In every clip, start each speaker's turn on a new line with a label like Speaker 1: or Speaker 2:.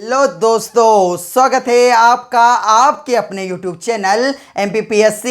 Speaker 1: Hello दोस्तों, स्वागत है आपका आपके अपने YouTube channel MPPSC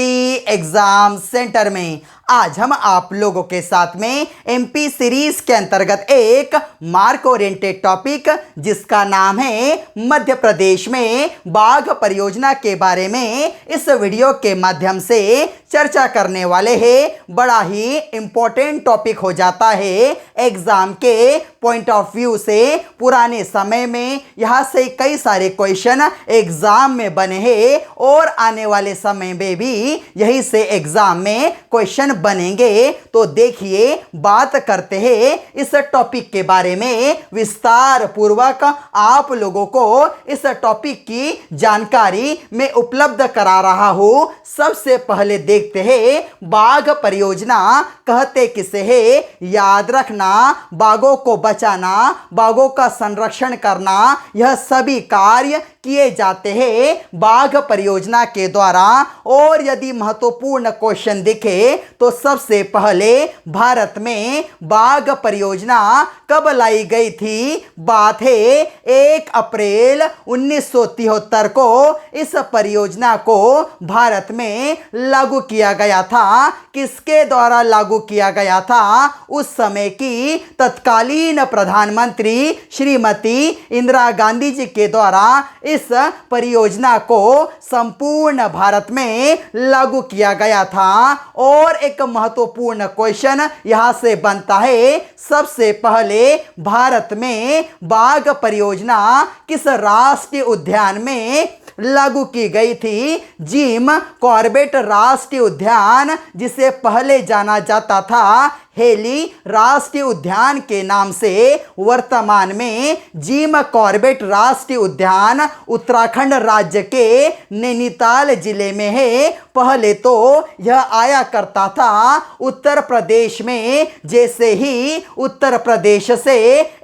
Speaker 1: exam centre में। आज हम आप लोगों के साथ में MP सीरीज के अंतर्गत एक मार्क ओरिएंटेड टॉपिक जिसका नाम है मध्य प्रदेश में बाघ परियोजना के बारे में इस वीडियो के माध्यम से चर्चा करने वाले हैं। बड़ा ही इम्पोर्टेंट टॉपिक हो जाता है एग्जाम के पॉइंट ऑफ व्यू से। पुराने समय में यहाँ से कई सारे क्वेश्चन एग्जाम में बने हैं और आने वाले समय में भी यही से एग्जाम में क्वेश्चन बनेंगे। तो देखिए, बात करते हैं इस टॉपिक के बारे में विस्तार पूर्वक। आप लोगों को इस टॉपिक की जानकारी मैं उपलब्ध करा रहा हूं। सबसे पहले देखते हैं बाघ परियोजना कहते किसे है। याद रखना, बाघों को बचाना, बाघों का संरक्षण करना, यह सभी कार्य किए जाते हैं बाघ परियोजना के द्वारा। और यदि महत्वपूर्ण क्वेश्चन दिखे तो सबसे पहले भारत में बाघ परियोजना कब लाई गई थी। बात है 1 अप्रैल 1973 को इस परियोजना को भारत में लागू किया गया था। किसके द्वारा लागू किया गया था? उस समय की तत्कालीन प्रधानमंत्री श्रीमती इंदिरा गांधी जी के द्वारा इस परियोजना को संपूर्ण भारत में लागू किया गया था। और एक महत्वपूर्ण क्वेश्चन यहां से बनता है, सबसे पहले भारत में बाघ परियोजना किस राष्ट्रीय उद्यान में लागू की गई थी? जिम कॉर्बेट राष्ट्रीय उद्यान, जिसे पहले जाना जाता था हेली राष्ट्रीय उद्यान के नाम से, वर्तमान में जिम कॉर्बेट राष्ट्रीय उद्यान उत्तराखंड राज्य के नैनीताल जिले में है। पहले तो यह आया करता था उत्तर प्रदेश में। जैसे ही उत्तर प्रदेश से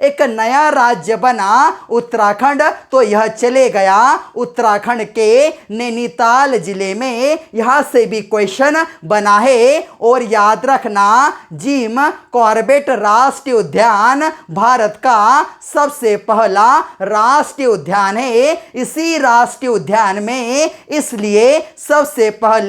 Speaker 1: एक नया राज्य बना उत्तराखंड, तो यह चले गया उत्तराखंड के नैनीताल जिले में। यहाँ से भी क्वेश्चन बना है। और याद रखना, जिम कॉर्बेट राष्ट्रीय उद्यान भारत का सबसे पहला राष्ट्रीय उद्यान है। इसी राष्ट्रीय उद्यान में इसलिए सबसे पहले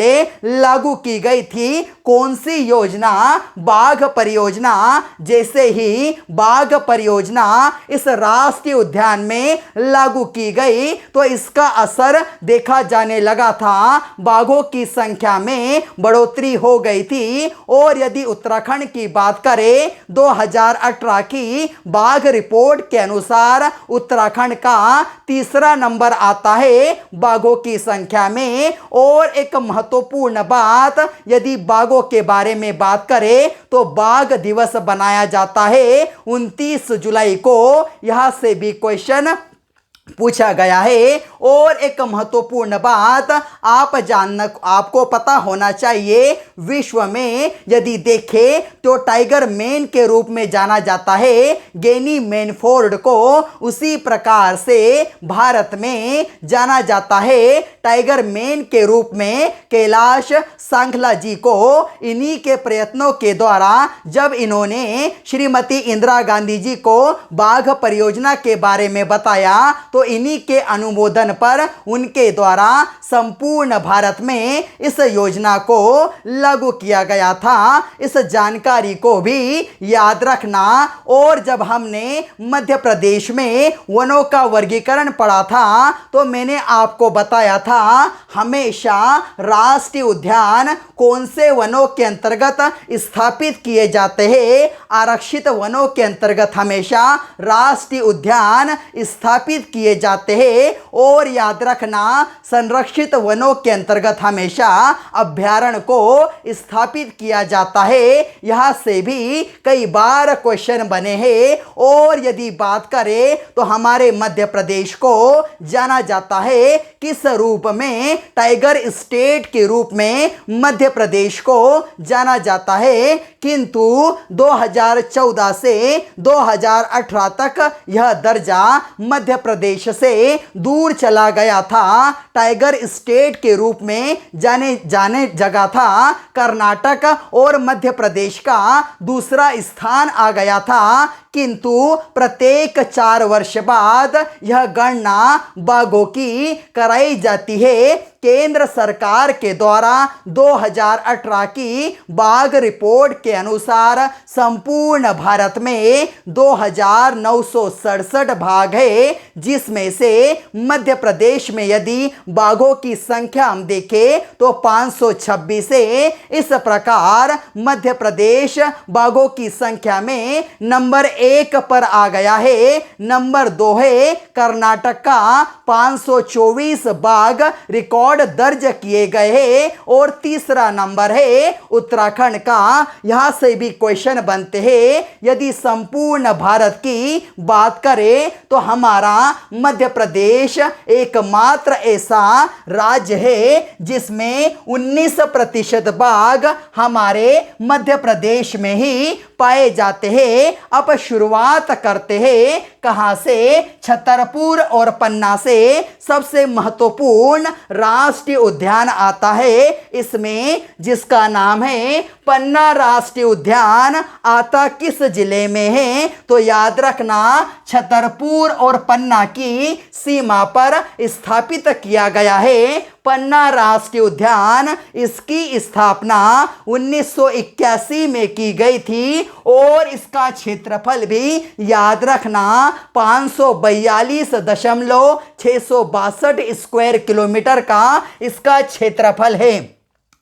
Speaker 1: लागू की गई थी कौन सी योजना? बाघ परियोजना। जैसे ही बाघ परियोजना इस राष्ट्रीय उद्यान में लागू की गई तो इसका असर देखा जाने लगा था। बाघों की संख्या में बढ़ोतरी हो गई थी। और यदि उत्तराखंड की बात करें, 2018 की बाघ रिपोर्ट के अनुसार उत्तराखंड का तीसरा नंबर आता है बाघों की संख्या में। और एक महत्वपूर्ण बात, यदि बाघों के बारे में बात करें तो बाघ दिवस बनाया जाता है 29 जुलाई को। यहां से भी क्वेश्चन पूछा गया है। और एक महत्वपूर्ण बात आपको पता होना चाहिए, विश्व में यदि देखें तो टाइगर मैन के रूप में जाना जाता है गेनी मैनफोर्ड को। उसी प्रकार से भारत में जाना जाता है टाइगर मैन के रूप में कैलाश सांखला जी को। इन्हीं के प्रयत्नों के द्वारा जब इन्होंने श्रीमती इंदिरा गांधी जी को बाघ परियोजना के बारे में बताया तो इन्हीं के अनुमोदन पर उनके द्वारा संपूर्ण भारत में इस योजना को लागू किया गया था। इस जानकारी को भी याद रखना। और जब हमने मध्य प्रदेश में वनों का वर्गीकरण पढ़ा था तो मैंने आपको बताया था हमेशा राष्ट्रीय उद्यान कौन से वनों के अंतर्गत स्थापित किए जाते हैं। आरक्षित वनों के अंतर्गत हमेशा राष्ट्रीय उद्यान स्थापित किए जाते हैं। और याद रखना, संरक्षित वनों के अंतर्गत हमेशा अभ्यारण्य को स्थापित किया जाता है। यहाँ से भी कई बार क्वेश्चन बने हैं। और यदि बात करें तो हमारे मध्य प्रदेश को जाना जाता है किस रूप में? टाइगर स्टेट के रूप में मध्य प्रदेश को जाना जाता है। किंतु 2014 से 2018 तक यह दर्जा मध्य प्रदेश प्रदेश से दूर चला गया था। टाइगर स्टेट के रूप में जाने जगह था। कर्नाटक और मध्य प्रदेश का दूसरा स्थान आ गया था, किंतु प्रत्येक 4 वर्ष बाद यह गणना बाघों की कराई जाती है। केंद्र सरकार के द्वारा 2018 की बाघ रिपोर्ट के अनुसार संपूर्ण भारत में 2967 बाघ है, जिसमें से मध्य प्रदेश में यदि बाघों की संख्या हम देखें तो 526 है। इस प्रकार मध्य प्रदेश बाघों की संख्या में नंबर 1 पर आ गया है। नंबर 2 है कर्नाटक का 524 बाघ रिकॉर्ड दर्ज किए गए हैं और तीसरा नंबर है उत्तराखंड का। यहां से भी क्वेश्चन बनते हैं। यदि संपूर्ण भारत की बात करें तो हमारा मध्य प्रदेश एकमात्र ऐसा राज्य है जिसमें 19% बाघ हमारे मध्य प्रदेश में ही पाए जाते हैं। अब शुरुआत करते हैं कहां से? छतरपुर और पन्ना से सबसे महत्वपूर्ण राष्ट्रीय उद्यान आता है इसमें, जिसका नाम है पन्ना राष्ट्रीय उद्यान। आता किस जिले में है? तो याद रखना, छतरपुर और पन्ना की सीमा पर स्थापित किया गया है पन्ना राष्ट्रीय उद्यान। इसकी स्थापना 1981 में की गई थी और इसका क्षेत्रफल भी याद रखना 542.662 स्क्वायर किलोमीटर का इसका क्षेत्रफल है।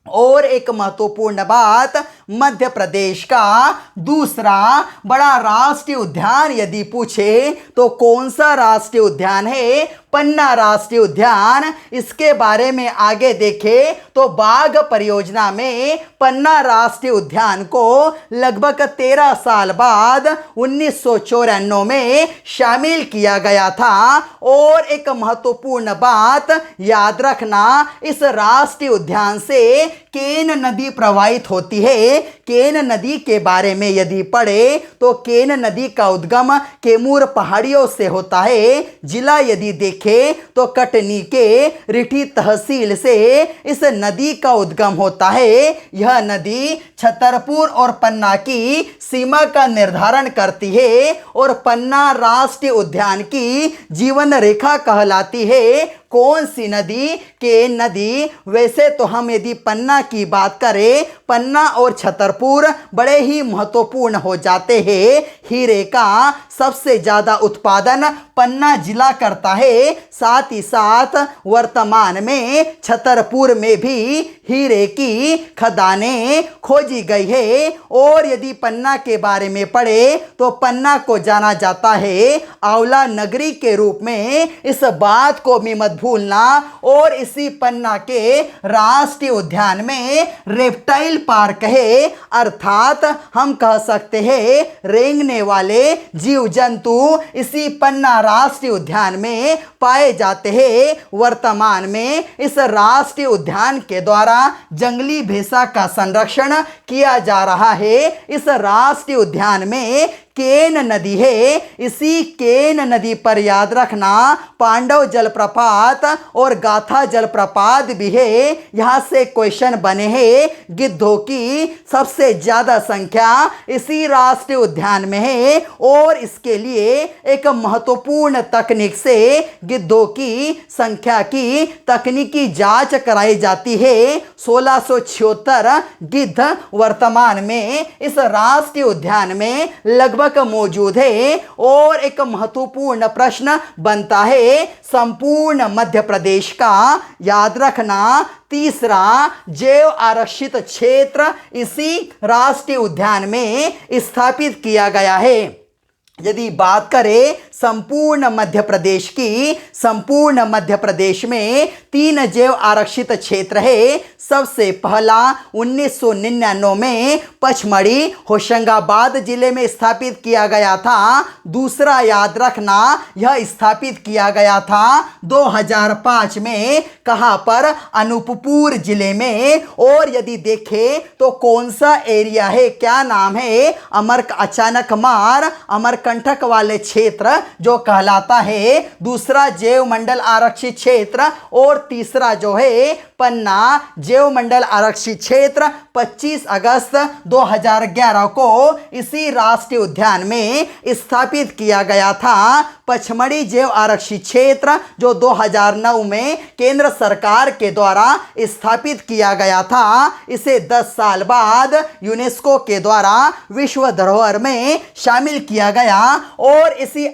Speaker 1: और एक महत्वपूर्ण बात, मध्य प्रदेश का दूसरा बड़ा राष्ट्रीय उद्यान यदि पूछे तो कौन सा राष्ट्रीय उद्यान है? पन्ना राष्ट्रीय उद्यान। इसके बारे में आगे देखें तो बाघ परियोजना में पन्ना राष्ट्रीय उद्यान को लगभग 13 साल बाद 1994 में शामिल किया गया था। और एक महत्वपूर्ण बात याद रखना, इस राष्ट्रीय उद्यान से केन नदी प्रवाहित होती है। केन नदी के बारे में यदि पढ़े तो केन नदी का उद्गम कैमूर पहाड़ियों से होता है। जिला यदि देखें तो कटनी के रिठी तहसील से इस नदी का उद्गम होता है। यह नदी छतरपुर और पन्ना की सीमा का निर्धारण करती है और पन्ना राष्ट्रीय उद्यान की जीवन रेखा कहलाती है। कौन सी नदी? केन नदी। वैसे तो हम यदि पन्ना की बात करें, पन्ना और छतरपुर बड़े ही महत्वपूर्ण हो जाते हैं। हीरे का सबसे ज़्यादा उत्पादन पन्ना जिला करता है। साथ ही साथ वर्तमान में छतरपुर में भी हीरे की खदानें खोजी गई है। और यदि पन्ना के बारे में पढ़े तो पन्ना को जाना जाता है आंवला नगरी के रूप में। इस बात को भी मत भूलना। और इसी पन्ना के राष्ट्रीय उद्यान में रेप्टाइल पार्क है, अर्थात हम कह सकते हैं रेंगने वाले जीव जंतु इसी पन्ना राष्ट्रीय उद्यान में पाए जाते हैं। वर्तमान में इस राष्ट्रीय उद्यान के द्वारा जंगली भैंसा का संरक्षण किया जा रहा है। इस राष्ट्रीय उद्यान में केन नदी है। इसी केन नदी पर याद रखना पांडव जलप्रपात और गाथा जलप्रपात भी है। यहाँ से क्वेश्चन बने हैं। गिद्धों की सबसे ज़्यादा संख्या इसी राष्ट्रीय उद्यान में है और इसके लिए एक महत्वपूर्ण तकनीक से गिद्धों की संख्या की तकनीकी जांच कराई जाती है। 1676 गिद्ध वर्तमान में इस राष्ट्रीय उद्यान में लगभग मौजूद है। और एक महत्वपूर्ण प्रश्न बनता है, संपूर्ण मध्य प्रदेश का याद रखना तीसरा जैव आरक्षित क्षेत्र इसी राष्ट्रीय उद्यान में स्थापित किया गया है। यदि बात करें संपूर्ण मध्य प्रदेश की, संपूर्ण मध्य प्रदेश में 3 जैव आरक्षित क्षेत्र है। सबसे पहला 1999 में पचमढ़ी होशंगाबाद जिले में स्थापित किया गया था। दूसरा याद रखना यह स्थापित किया गया था 2005 में। कहाँ पर? अनूपपुर जिले में। और यदि देखें तो कौन सा एरिया है, क्या नाम है? अचानक मार, अमरकंटक अमरकंटक वाले क्षेत्र जो कहलाता है, दूसरा जैव मंडल आरक्षित क्षेत्र और तीसरा जो है पन्ना जैव मंडल आरक्षित क्षेत्र 25 अगस्त 2011 को इसी राष्ट्रीय उद्यान में स्थापित किया गया था। पचमढ़ी जैव आरक्षित क्षेत्र जो 2009 में केंद्र सरकार के द्वारा स्थापित किया गया था, इसे 10 साल बाद यूनेस्को के द्वारा विश्व धरोहर में शामिल किया गया और इसी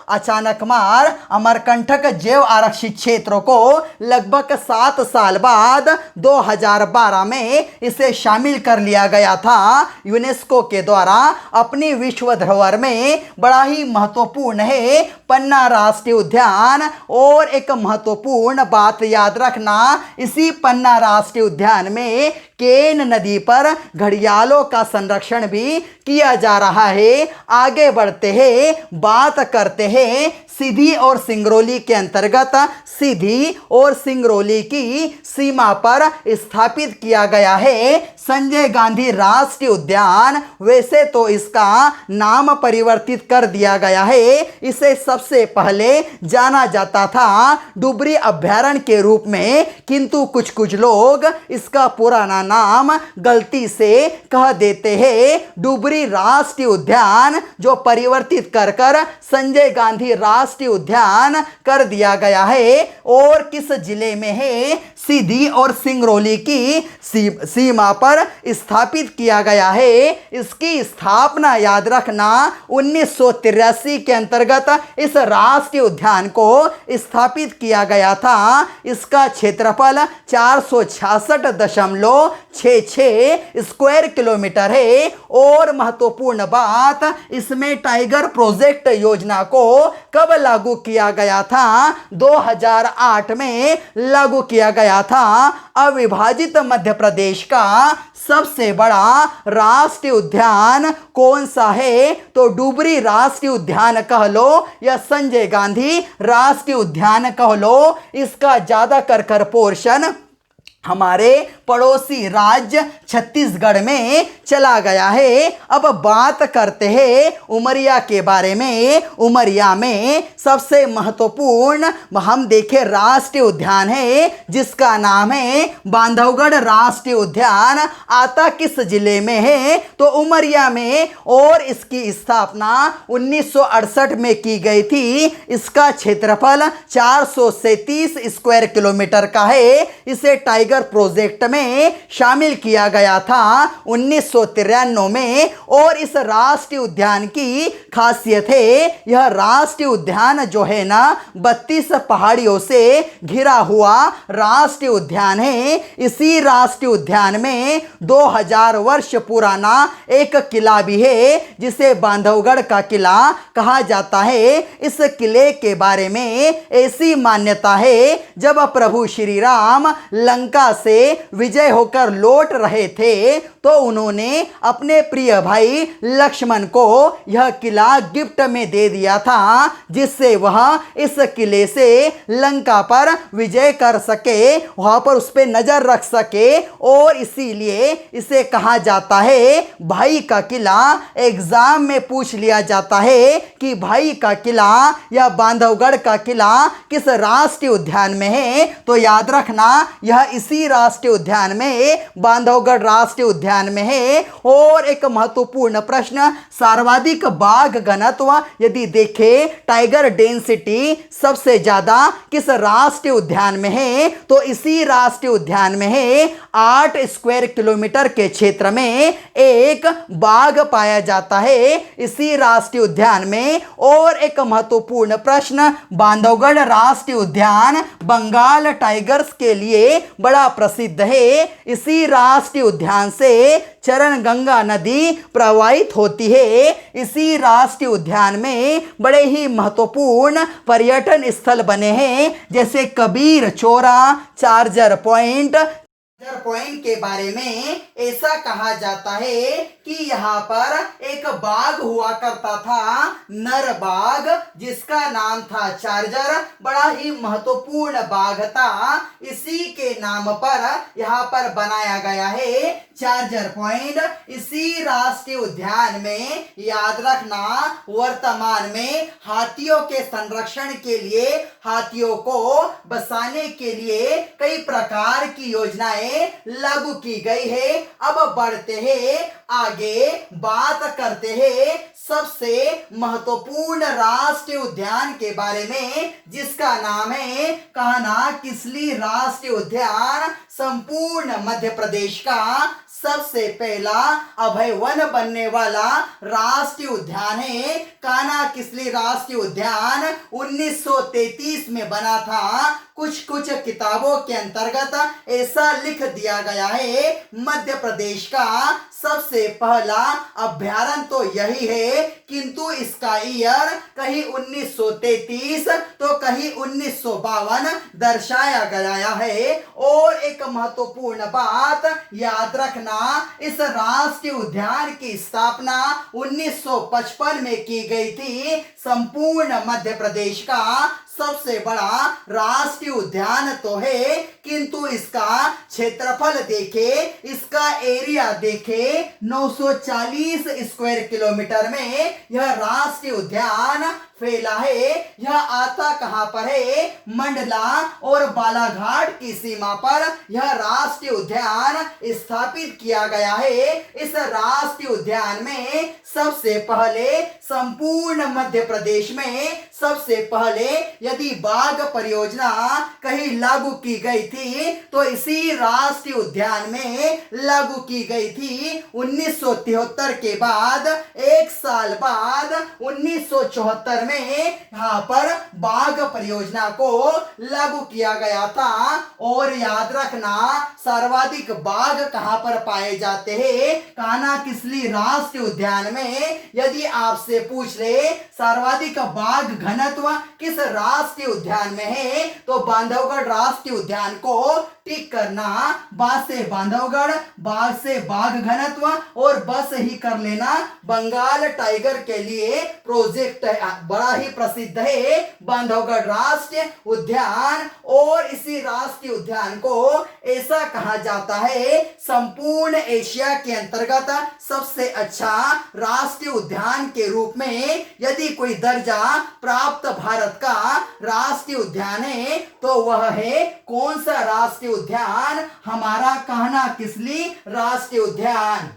Speaker 1: अचानकमार अमरकंटक जैव आरक्षित क्षेत्रों को लगभग 7 साल बाद 2012 में इसे शामिल कर लिया गया था यूनेस्को के द्वारा अपनी विश्व धरोहर में। बड़ा ही महत्वपूर्ण है पन्ना राष्ट्रीय उद्यान। और एक महत्वपूर्ण बात याद रखना, इसी पन्ना राष्ट्रीय उद्यान में केन नदी पर घड़ियालों का संरक्षण भी किया जा रहा है। आगे बढ़ते हैं, बात करते हैं सीधी और सिंगरौली के अंतर्गत। सीधी और सिंगरौली की सीमा पर स्थापित किया गया है संजय गांधी राष्ट्रीय उद्यान। वैसे तो इसका नाम परिवर्तित कर दिया गया है। इसे सबसे पहले जाना जाता था डुबरी अभयारण्य के रूप में, किंतु कुछ लोग इसका पुराना नाम गलती से कह देते हैं डुबरी राष्ट्रीय उद्यान, जो परिवर्तित कर संजय गांधी राष्ट्रीय उद्यान कर दिया गया है। और किस जिले में है? सीधी और सिंगरौली की सीमा पर स्थापित किया गया है। इसकी स्थापना याद रखना 1983 के अंतर्गत इस राष्ट्रीय उद्यान को स्थापित किया गया था। इसका क्षेत्रफल 466.66 स्क्वायर किलोमीटर है। और महत्वपूर्ण बात, इसमें टाइगर प्रोजेक्ट योजना को कब लागू किया गया था? 2008 में लागू किया गया था। अविभाजित मध्य प्रदेश का सबसे बड़ा राष्ट्रीय उद्यान कौन सा है? तो डुबरी राष्ट्रीय उद्यान कह लो या संजय गांधी राष्ट्रीय उद्यान कह लो। इसका ज्यादा कर पोर्शन हमारे पड़ोसी राज्य छत्तीसगढ़ में चला गया है। अब बात करते हैं उमरिया के बारे में। उमरिया में सबसे महत्वपूर्ण हम देखें राष्ट्रीय उद्यान है जिसका नाम है बांधवगढ़ राष्ट्रीय उद्यान। आता किस जिले में है? तो उमरिया में। और इसकी स्थापना 1968 में की गई थी। इसका क्षेत्रफल 437 स्क्वायर किलोमीटर का है। इसे टाइगर प्रोजेक्ट में शामिल किया गया था 1993 में। और इस राष्ट्रीय उद्यान की खासियत है, यह राष्ट्रीय उद्यान जो है ना 32 पहाड़ियों से घिरा हुआ राष्ट्रीय उद्यान है। इसी राष्ट्रीय उद्यान में 2000 वर्ष पुराना एक किला भी है जिसे बांधवगढ़ का किला कहा जाता है। इस किले के बारे में ऐसी मान्यता है, जब प्रभु श्री राम लंका से विजय होकर लौट रहे थे तो उन्होंने अपने प्रिय भाई लक्ष्मण को यह किला गिफ्ट में दे दिया था, जिससे वह इस किले से लंका पर विजय कर सके, वहां पर उस पर नजर रख सके। और इसीलिए इसे कहा जाता है भाई का किला। एग्जाम में पूछ लिया जाता है कि भाई का किला या बांधवगढ़ का किला किस राष्ट्रीय उद्यान में है? तो याद रखना यह इसी राष्ट्रीय उद्यान में बांधवगढ़ राष्ट्रीय उद्यान में है। और एक महत्वपूर्ण प्रश्न, सर्वाधिक बाघ घनत्व यदि देखें टाइगर डेंसिटी सबसे ज्यादा किस राष्ट्रीय उद्यान में है? तो इसी राष्ट्रीय उद्यान में है। 8 स्क्वायर किलोमीटर के क्षेत्र में एक बाघ पाया जाता है इसी राष्ट्रीय उद्यान में। और एक महत्वपूर्ण प्रश्न, बांधवगढ़ राष्ट्रीय उद्यान बंगाल टाइगर्स के लिए बड़ा प्रसिद्ध है। इसी राष्ट्रीय उद्यान से चरण गंगा नदी प्रवाहित होती है। इसी राष्ट्रीय उद्यान में बड़े ही महत्वपूर्ण पर्यटन स्थल बने हैं, जैसे Kabir Chaura, charger point, charger point के बारे में ऐसा कहा जाता है कि यहाँ पर एक बाघ हुआ करता था, नर बाघ, जिसका नाम था चार्जर। बड़ा ही महत्वपूर्ण बाघ था, इसी के नाम पर यहाँ पर बनाया गया है चार्जर पॉइंट। इसी राष्ट्रीय उद्यान में, याद रखना, वर्तमान में हाथियों के संरक्षण के लिए, हाथियों को बसाने के लिए कई प्रकार की योजनाएं लागू की गई है। अब बढ़ते हैं आगे, बात करते हैं सबसे महत्वपूर्ण राष्ट्रीय उद्यान के बारे में, जिसका नाम है कान्हा-किसली राष्ट्रीय उद्यान। संपूर्ण मध्य प्रदेश का सबसे पहला अभय वन बनने वाला राष्ट्रीय उद्यान है कान्हा-किसली राष्ट्रीय उद्यान। 1933 में बना था। कुछ किताबों के अंतर्गत ऐसा लिख दिया गया है, मध्य प्रदेश का सबसे पहला अभयारण्य तो यही है, किंतु इसका ईयर कहीं 1933 तो कहीं 1952 दर्शाया गया है। और एक महत्वपूर्ण बात याद रखना, इस राष्ट्रीय उद्यान की स्थापना 1955 में की गई थी। संपूर्ण मध्य प्रदेश का सबसे बड़ा राष्ट्रीय उद्यान तो है, किंतु इसका क्षेत्रफल देखे, इसका एरिया देखे, 940 स्क्वायर किलोमीटर में यह राष्ट्रीय उद्यान फैला है। यह आता कहां पर है? मंडला और बालाघाट की सीमा पर यह राष्ट्रीय उद्यान स्थापित किया गया है। इस राष्ट्रीय उद्यान में सबसे पहले संपूर्ण मध्य प्रदेश में सबसे पहले यदि बाघ परियोजना कहीं लागू की गई थी तो इसी राष्ट्रीय उद्यान में लागू की गई थी। 1973 के बाद, एक साल बाद 1974 में यहाँ पर बाघ परियोजना को लागू किया गया था। और याद रखना, सर्वाधिक बाघ कहां पर पाए जाते हैं? कान्हा-किसली राष्ट्रीय उद्यान में। यदि आपसे पूछ ले सर्वाधिक बाघ घनत्व किस राष्ट्रीय उद्यान में है, तो बांधवगढ़ राष्ट्रीय उद्यान को टिक करना। बाघ से बांधवगढ़, बाघ से बाघ घनत्व, और बस ही कर लेना बंगाल टाइगर के लिए प्रोजेक्ट बड़ा ही प्रसिद्ध है बांधवगढ़ राष्ट्रीय उद्यान। और इसी राष्ट्रीय उद्यान को ऐसा कहा जाता है संपूर्ण एशिया के अंतर्गत सबसे अच्छा राष्ट्रीय उद्यान के रूप में यदि कोई दर्जा प्राप्त भारत का राष्ट्रीय उद्यान है तो वह है कौन सा राष्ट्रीय उद्यान? हमारा कान्हा-किसली राष्ट्रीय उद्यान।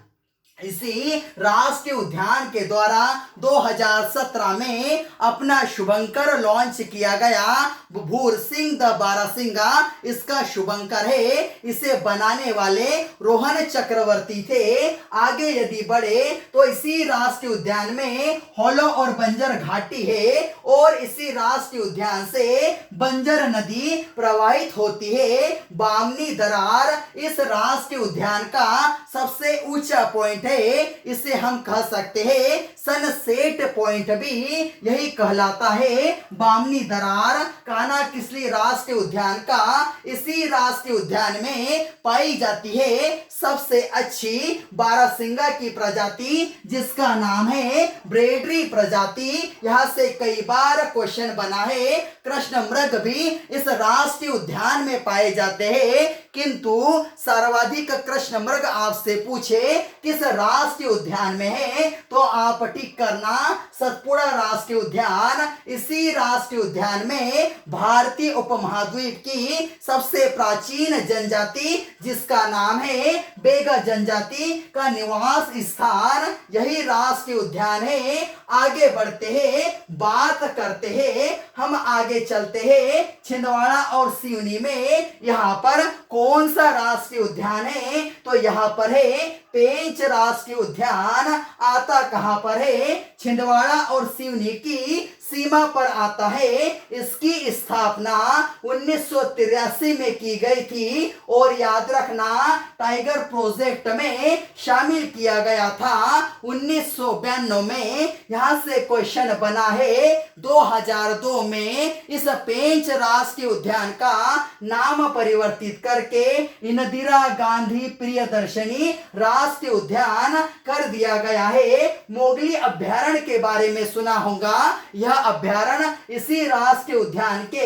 Speaker 1: इसी राष्ट्रीय उद्यान के द्वारा 2017 में अपना शुभंकर लॉन्च किया गया। भूर सिंह द बारासिंगा इसका शुभंकर है। इसे बनाने वाले रोहन चक्रवर्ती थे। आगे यदि बढ़े तो इसी राष्ट्रीय उद्यान में होलो और बंजर घाटी है, और इसी राष्ट्रीय उद्यान से बंजर नदी प्रवाहित होती है। बामनी दरार इस राष्ट्रीय उद्यान का सबसे ऊंचा पॉइंट है। इसे हम कह सकते हैं सनसेट पॉइंट भी यही कहलाता है। बामनी दरार कान्हा-किसली राष्ट्रीय उद्यान का इसी राष्ट्रीय उद्यान में पाई जाती है सबसे अच्छी बारासिंगा की प्रजाति, जिसका नाम है ब्रेडरी प्रजाति। यहां से कई बार क्वेश्चन बना है। कृष्ण मृग भी इस राष्ट्रीय उद्यान में पाए जाते हैं, किंतु सर्वाधिक कृष्ण मृग आपसे पूछे किस राष्ट्रीय उद्यान में है तो आप टिक करना सतपुड़ा राष्ट्रीय उद्यान। इसी राष्ट्रीय उद्यान में भारतीय उपमहाद्वीप की सबसे प्राचीन जनजाति जिसका नाम है बेगा जनजाति का निवास स्थान यही राष्ट्रीय उद्यान है। आगे बढ़ते हैं, बात करते हैं, हम आगे चलते हैं छिंदवाड़ा और सिवनी में। यहाँ पर कौन सा राष्ट्रीय उद्यान है तो यहाँ पर है पेंच राष्ट्रीय उद्यान। आता कहां पर है? छिंदवाड़ा और सिवनी की सीमा पर आता है। इसकी स्थापना 1983 में की गई थी और याद रखना टाइगर प्रोजेक्ट में शामिल किया गया था 1992 में। यहां से क्वेश्चन बना है 2002 में इस पेंच राष्ट्रीय उद्यान का नाम परिवर्तित करके इंदिरा गांधी प्रियदर्शनी राष्ट्रीय उद्यान कर दिया गया है। मोगली अभ्यारण्य के बारे में सुना होगा, यह अभ्यारण्य इसी राष्ट्रीय उद्यान के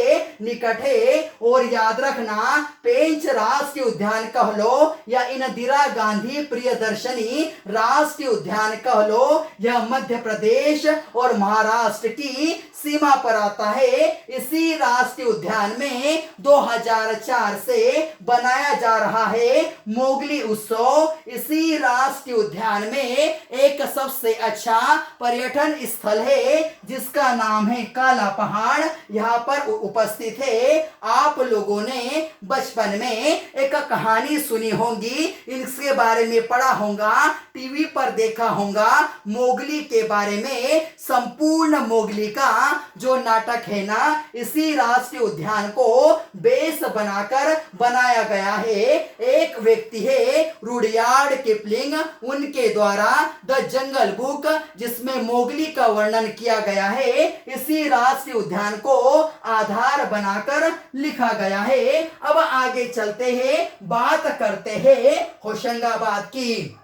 Speaker 1: निकट है और याद रखना पेंच राष्ट्रीय उद्यान कह लो या इंदिरा गांधी प्रियदर्शनी राष्ट्रीय उद्यान कह लो, यह मध्य प्रदेश और महाराष्ट्र की सीमा पर आता है। इसी राष्ट्रीय उद्यान में 2004 से बनाया जा रहा है मोगली उत्सव। इसी राष्ट्रीय उद्यान में एक सबसे अच्छा पर्यटन स्थल है जिसका नाम है काला पहाड़। यहाँ पर उपस्थित है, आप लोगों ने बचपन में एक कहानी सुनी होगी, इसके बारे में पढ़ा होगा, टीवी पर देखा होगा, मोगली के बारे में। संपूर्ण मोगली का जो नाटक है ना, इसी राष्ट्रीय उद्यान को बेस बनाकर बनाया गया है। एक व्यक्ति है रुडयार्ड किपलिंग, उनके द्वारा द जंगल बुक जिसमें मोगली का वर्णन किया गया है, इसी राष्ट्रीय उद्यान को आधार बनाकर लिखा गया है। अब आगे चलते हैं, बात करते हैं होशंगाबाद की।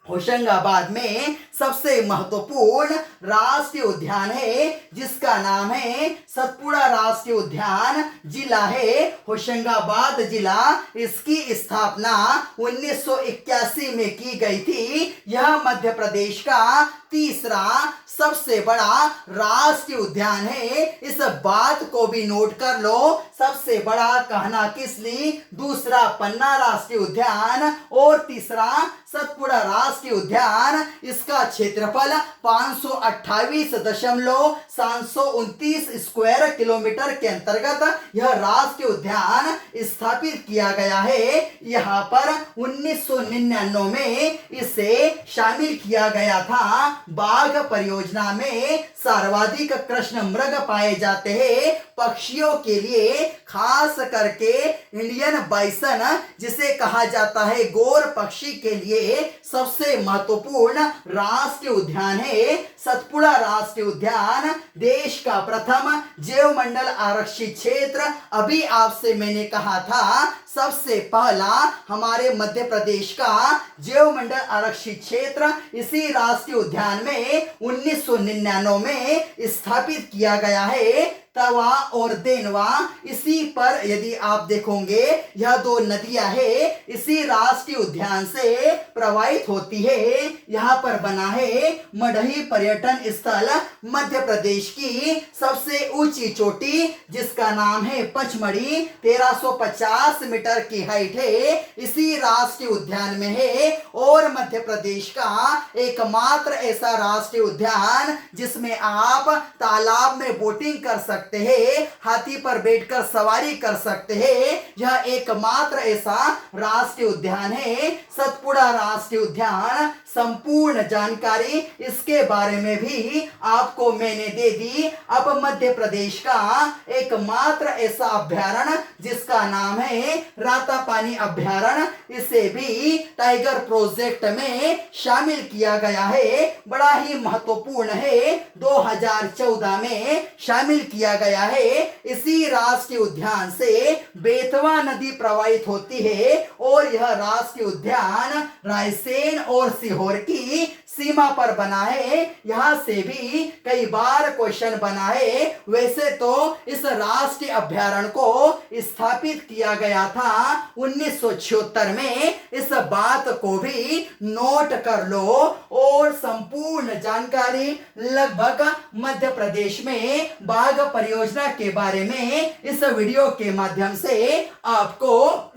Speaker 1: होशंगाबाद में सबसे महत्वपूर्ण राष्ट्रीय उद्यान है जिसका नाम है सतपुड़ा राष्ट्रीय उद्यान। जिला है होशंगाबाद जिला। इसकी स्थापना 1981 में की गई थी। यह मध्य प्रदेश का तीसरा सबसे बड़ा राष्ट्रीय उद्यान है। इस बात को भी नोट कर लो, सबसे बड़ा कहना किस लिए, दूसरा पन्ना राष्ट्रीय उद्यान और तीसरा सतपुड़ा राष्ट्रीय उद्यान। इसका क्षेत्रफल 528.729 स्क्वायर किलोमीटर के अंतर्गत यह राष्ट्रीय उद्यान स्थापित किया गया है। यहाँ पर 1999 में इसे शामिल किया गया था। बाघ परियोजना में सर्वाधिक कृष्ण मृग पाए जाते हैं। पक्षियों के लिए खास करके इंडियन बाइसन जिसे कहा जाता है गोर पक्षी के लिए सबसे महत्वपूर्ण राष्ट्रीय उद्यान है सतपुड़ा राष्ट्रीय उद्यान। देश का प्रथम जैव मंडल आरक्षित क्षेत्र। अभी आपसे मैंने कहा था सबसे पहला हमारे मध्य प्रदेश का जैव मंडल आरक्षित क्षेत्र इसी राष्ट्रीय उद्यान में 1999 में स्थापित किया गया है। तवा और देनवा, इसी पर यदि आप देखोगे यह दो नदियां है इसी राष्ट्रीय उद्यान से प्रवाहित होती है। यहाँ पर बना है मढ़ई पर्यटन स्थल, मध्य प्रदेश की सबसे ऊंची चोटी जिसका नाम है पचमढ़ी, 1350 मीटर की हाइट है, इसी राष्ट्रीय उद्यान में है। और मध्य प्रदेश का एकमात्र ऐसा राष्ट्रीय उद्यान जिसमें आप तालाब में बोटिंग कर सकते हैं, हाथी पर बैठकर सवारी कर सकते हैं, यह एकमात्र ऐसा राष्ट्रीय उद्यान है सतपुड़ा राष्ट्रीय उद्यान। संपूर्ण जानकारी इसके बारे में भी आपको मैंने दे दी। अब मध्य प्रदेश का एकमात्र ऐसा अभ्यारण्य जिसका नाम है रातापानी अभ्यारण्य, इसे भी टाइगर प्रोजेक्ट में शामिल किया गया है। बड़ा ही महत्वपूर्ण है, 2014 में शामिल किया गया है। इसी राष्ट्रीय उद्यान से बेतवा नदी प्रवाहित होती है और यह राष्ट्रीय उद्यान रायसेन और सीहोर की सीमा पर बना है। यहाँ से भी कई बार क्वेश्चन बना है। वैसे तो इस राष्ट्रीय अभ्यारण्य को स्थापित किया गया था 1976 में, इस बात को भी नोट कर लो। और संपूर्ण जानकारी लगभग मध्य प्रदेश में बाघ परियोजना के बारे में इस वीडियो के माध्यम से आपको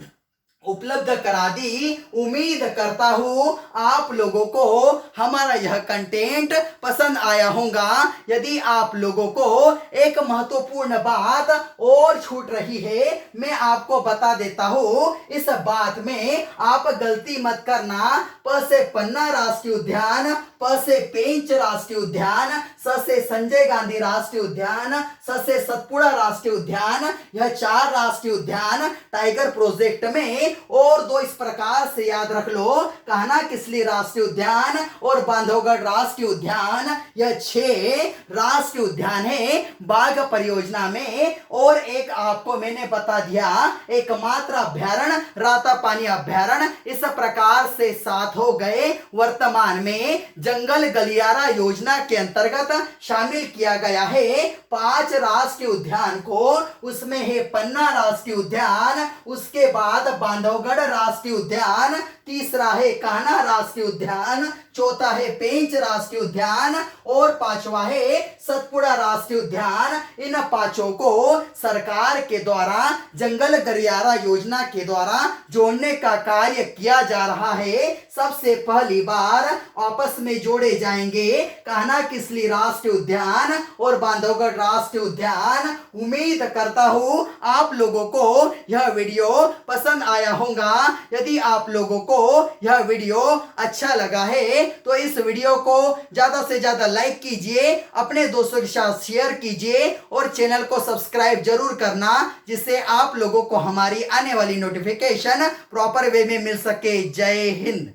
Speaker 1: उपलब्ध करा दी। उम्मीद करता हूं आप लोगों को हमारा यह कंटेंट पसंद आया होगा। यदि आप लोगों को एक महत्वपूर्ण बात और छूट रही है, मैं आपको बता देता हूं। इस बात में आप गलती मत करना। प से पन्ना राष्ट्रीय उद्यान, प से पेंच राष्ट्रीय उद्यान, स से संजय गांधी राष्ट्रीय उद्यान, स से सतपुड़ा राष्ट्रीय उद्यान। यह 4 राष्ट्रीय उद्यान टाइगर प्रोजेक्ट में, और 2 इस प्रकार से याद रख लो, कान्हा किसली राष्ट्रीय उद्यान और बांधवगढ़ राष्ट्रीय उद्यान। यह 6 राष्ट्रीय उद्यान है बाघ परियोजना में। और एक आपको मैंने बता दिया एकमात्र अभ्यारण्य रातापानी अभ्यारण्य। इस प्रकार से 7 हो गए। वर्तमान में जंगल गलियारा योजना के अंतर्गत शामिल किया गया है 5 राष्ट्रीय उद्यान को। उसमें है पन्ना राष्ट्रीय उद्यान, उसके बाद बांधवगढ़ राष्ट्रीय उद्यान, तीसरा है कान्हा राष्ट्रीय उद्यान, चौथा है पेंच राष्ट्रीय उद्यान और 5वां है सतपुड़ा राष्ट्रीय उद्यान। इन 5 को सरकार के द्वारा जंगल गलियारा योजना के द्वारा जोड़ने का कार्य किया जा रहा है। सबसे पहली बार आपस में जोड़े जाएंगे कान्हा किसली राष्ट्रीय उद्यान और बांधवगढ़ राष्ट्रीय उद्यान। उम्मीद करता हूं आप लोगों को यह वीडियो पसंद आया होगा। यदि आप लोगों को यह वीडियो अच्छा लगा है तो इस वीडियो को ज्यादा से ज्यादा लाइक कीजिए, अपने दोस्तों के साथ शेयर कीजिए और चैनल को सब्सक्राइब जरूर करना, जिससे आप लोगों को हमारी आने वाली नोटिफिकेशन प्रॉपर वे में मिल सके। जय हिंद।